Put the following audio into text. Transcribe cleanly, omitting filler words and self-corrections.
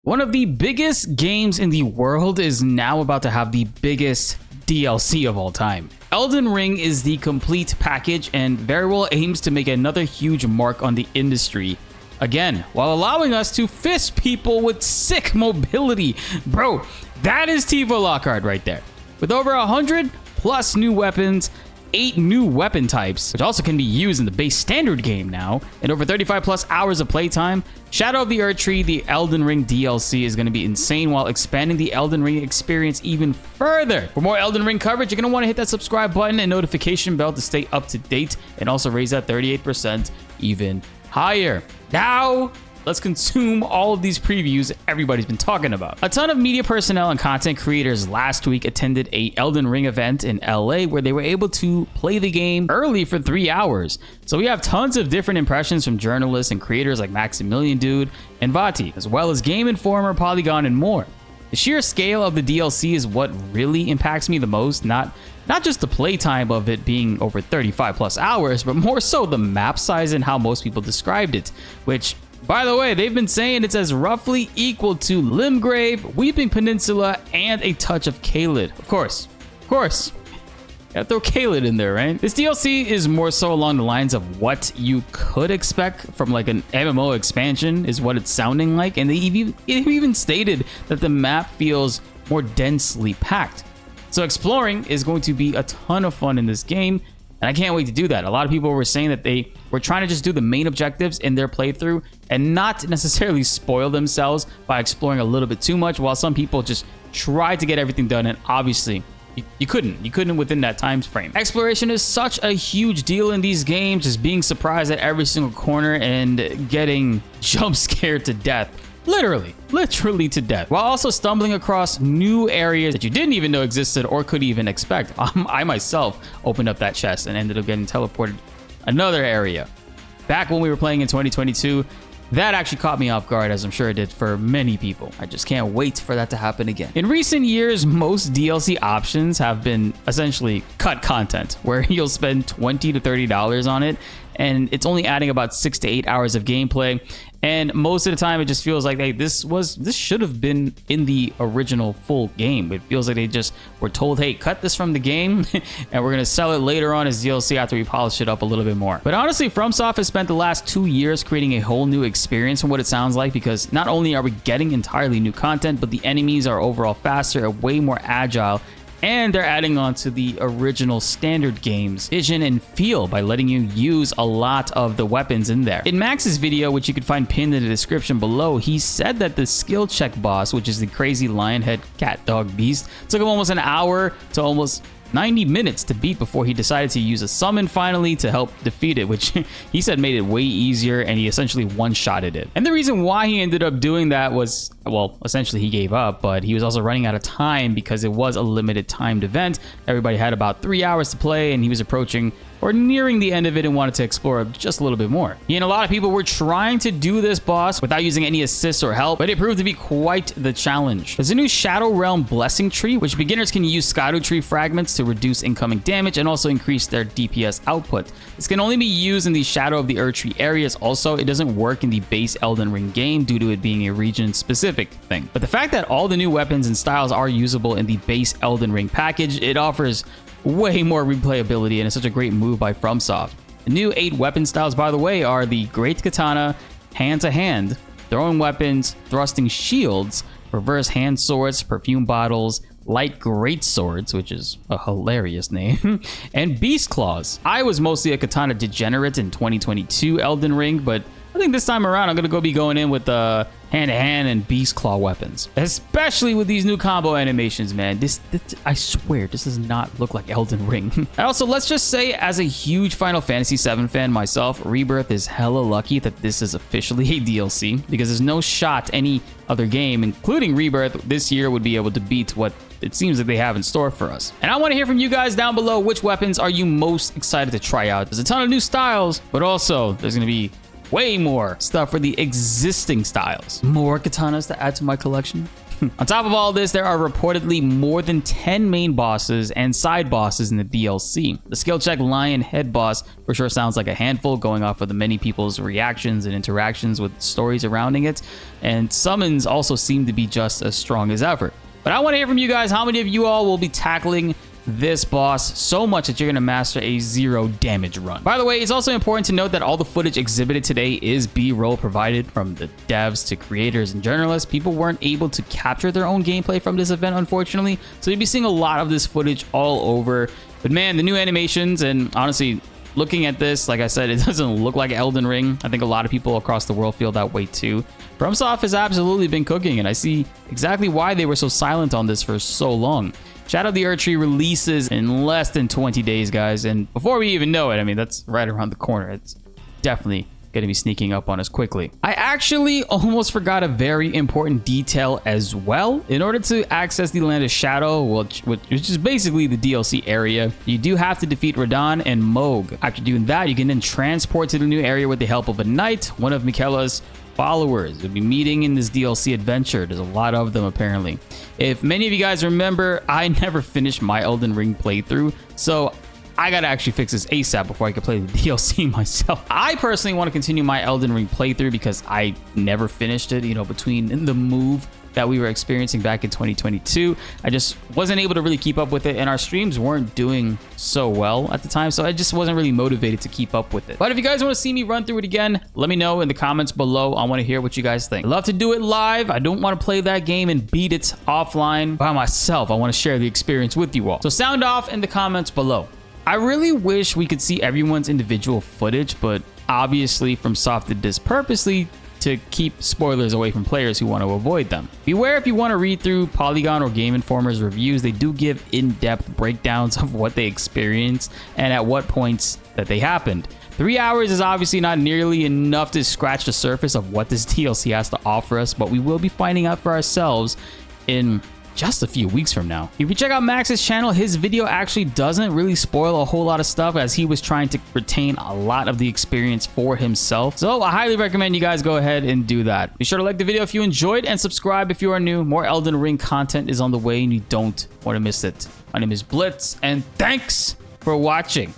One of the biggest games in the world is now about to have the biggest DLC of all time. Elden Ring is the complete package and very well aims to make another huge mark on the industry. Again, while allowing us to fist people with sick mobility. Bro, that is Tifa Lockhart right there. With over 100 plus new weapons, 8 new weapon types, which also can be used in the base standard game now, and over 35 plus hours of playtime, Shadow of the Erdtree, the Elden Ring DLC, is going to be insane while expanding the Elden Ring experience even further. For more Elden Ring coverage, you're going to want to hit that subscribe button and notification bell to stay up to date, and also raise that 38% even higher. Now, let's consume all of these previews everybody's been talking about. A ton of media personnel and content creators last week attended a Elden Ring event in LA where they were able to play the game early for 3 hours. So we have tons of different impressions from journalists and creators like Maximilian Dude and Vati, as well as Game Informer, Polygon, and more. The sheer scale of the DLC is what really impacts me the most, not just the playtime of it being over 35 plus hours, but more so the map size and how most people described it, which, by the way, they've been saying it's as roughly equal to Limgrave, Weeping Peninsula, and a touch of Caelid. Of course. Gotta throw Caelid in there, right? This DLC is more so along the lines of what you could expect from like an MMO expansion, is what it's sounding like. And they even stated that the map feels more densely packed. So exploring is going to be a ton of fun in this game, and I can't wait to do that. A lot of people were saying that they were trying to just do the main objectives in their playthrough and not necessarily spoil themselves by exploring a little bit too much, while some people just tried to get everything done, and obviously you couldn't within that time frame. Exploration is such a huge deal in these games, just being surprised at every single corner and getting jump scared to death. Literally to death, while also stumbling across new areas that you didn't even know existed or could even expect. I myself opened up that chest and ended up getting teleported another area. Back when we were playing in 2022, that actually caught me off guard, as I'm sure it did for many people. I just can't wait for that to happen again. In recent years, most DLC options have been essentially cut content, where you'll spend $20 to $30 on it, and it's only adding about 6 to 8 hours of gameplay. And most of the time, it just feels like, hey, this should have been in the original full game. It feels like they just were told, hey, cut this from the game, and we're gonna sell it later on as DLC after we polish it up a little bit more. But honestly, FromSoft has spent the last 2 years creating a whole new experience from what it sounds like, because not only are we getting entirely new content, but the enemies are overall faster and way more agile. And they're adding on to the original standard game's vision and feel by letting you use a lot of the weapons in there. In Max's video, which you can find pinned in the description below, he said that the skill check boss, which is the crazy lion head cat dog beast, took him almost an hour to almost 90 minutes to beat before he decided to use a summon finally to help defeat it, which he said made it way easier, and he essentially one-shotted it. And the reason why he ended up doing that was, well, essentially he gave up, but he was also running out of time because it was a limited timed event. Everybody had about 3 hours to play, and he was approaching or nearing the end of it and wanted to explore just a little bit more. He and a lot of people were trying to do this boss without using any assists or help, but it proved to be quite the challenge. There's a new Shadow Realm Blessing Tree, which beginners can use Shadow Tree fragments to reduce incoming damage and also increase their DPS output. This can only be used in the Shadow of the Erdtree areas. Also, it doesn't work in the base Elden Ring game due to it being a region-specific thing. But the fact that all the new weapons and styles are usable in the base Elden Ring package, it offers way more replayability, and it's such a great move by FromSoft. The new 8 weapon styles, by the way, are the Great Katana, hand-to-hand, throwing weapons, thrusting shields, reverse hand swords, perfume bottles, light great swords, which is a hilarious name, and beast claws. I was mostly a katana degenerate in 2022 Elden Ring, but I think this time around I'm gonna be going in with the hand-to-hand and beast claw weapons, especially with these new combo animations, man. This I swear, this does not look like Elden Ring. And also, let's just say, as a huge Final Fantasy VII fan myself, Rebirth is hella lucky that this is officially a DLC, because there's no shot any other game, including Rebirth, this year would be able to beat what it seems that they have in store for us. And I want to hear from you guys down below. Which weapons are you most excited to try out? There's a ton of new styles, but also there's going to be way more stuff for the existing styles. More katanas to add to my collection. On top of all this, there are reportedly more than 10 main bosses and side bosses in the DLC. The skill check lion head boss for sure sounds like a handful, going off of the many people's reactions and interactions with stories surrounding it, and summons also seem to be just as strong as ever. But I want to hear from you guys, how many of you all will be tackling this boss so much that you're going to master a 0 damage run? By the way, it's also important to note that all the footage exhibited today is B-roll provided from the devs to creators and journalists. People weren't able to capture their own gameplay from this event, unfortunately, so you'll be seeing a lot of this footage all over. But man, the new animations, and honestly, looking at this, like I said, it doesn't look like Elden Ring. I think a lot of people across the world feel that way too. FromSoft has absolutely been cooking, and I see exactly why they were so silent on this for so long. Shadow of the Erdtree releases in less than 20 days, guys, and before we even know it, I mean, that's right around the corner. It's definitely going to be sneaking up on us quickly. I actually almost forgot a very important detail as well. In order to access the Land of Shadow, which is basically the DLC area, you do have to defeat Radahn and Mohg. After doing that, you can then transport to the new area with the help of a knight, one of Miquella's followers. You'll be meeting in this DLC adventure. There's a lot of them, apparently. If many of you guys remember, I never finished my Elden Ring playthrough, so I gotta actually fix this ASAP before I can play the DLC myself. I personally want to continue my Elden Ring playthrough because I never finished it, you know, between the move that we were experiencing back in 2022. I just wasn't able to really keep up with it, and our streams weren't doing so well at the time, so I just wasn't really motivated to keep up with it. But if you guys want to see me run through it again, let me know in the comments below. I want to hear what you guys think. I love to do it live. I don't want to play that game and beat it offline by myself. I want to share the experience with you all. So sound off in the comments below. I really wish we could see everyone's individual footage, but obviously FromSoft did this purposely to keep spoilers away from players who want to avoid them. Beware if you want to read through Polygon or Game Informer's reviews. They do give in-depth breakdowns of what they experienced and at what points that they happened. 3 hours is obviously not nearly enough to scratch the surface of what this DLC has to offer us, but we will be finding out for ourselves in just a few weeks from now. If you check out Max's channel, his video actually doesn't really spoil a whole lot of stuff, as he was trying to retain a lot of the experience for himself. So I highly recommend you guys go ahead and do that. Be sure to like the video if you enjoyed and subscribe if you are new. More Elden Ring content is on the way and you don't want to miss it. My name is BltzZ, and thanks for watching.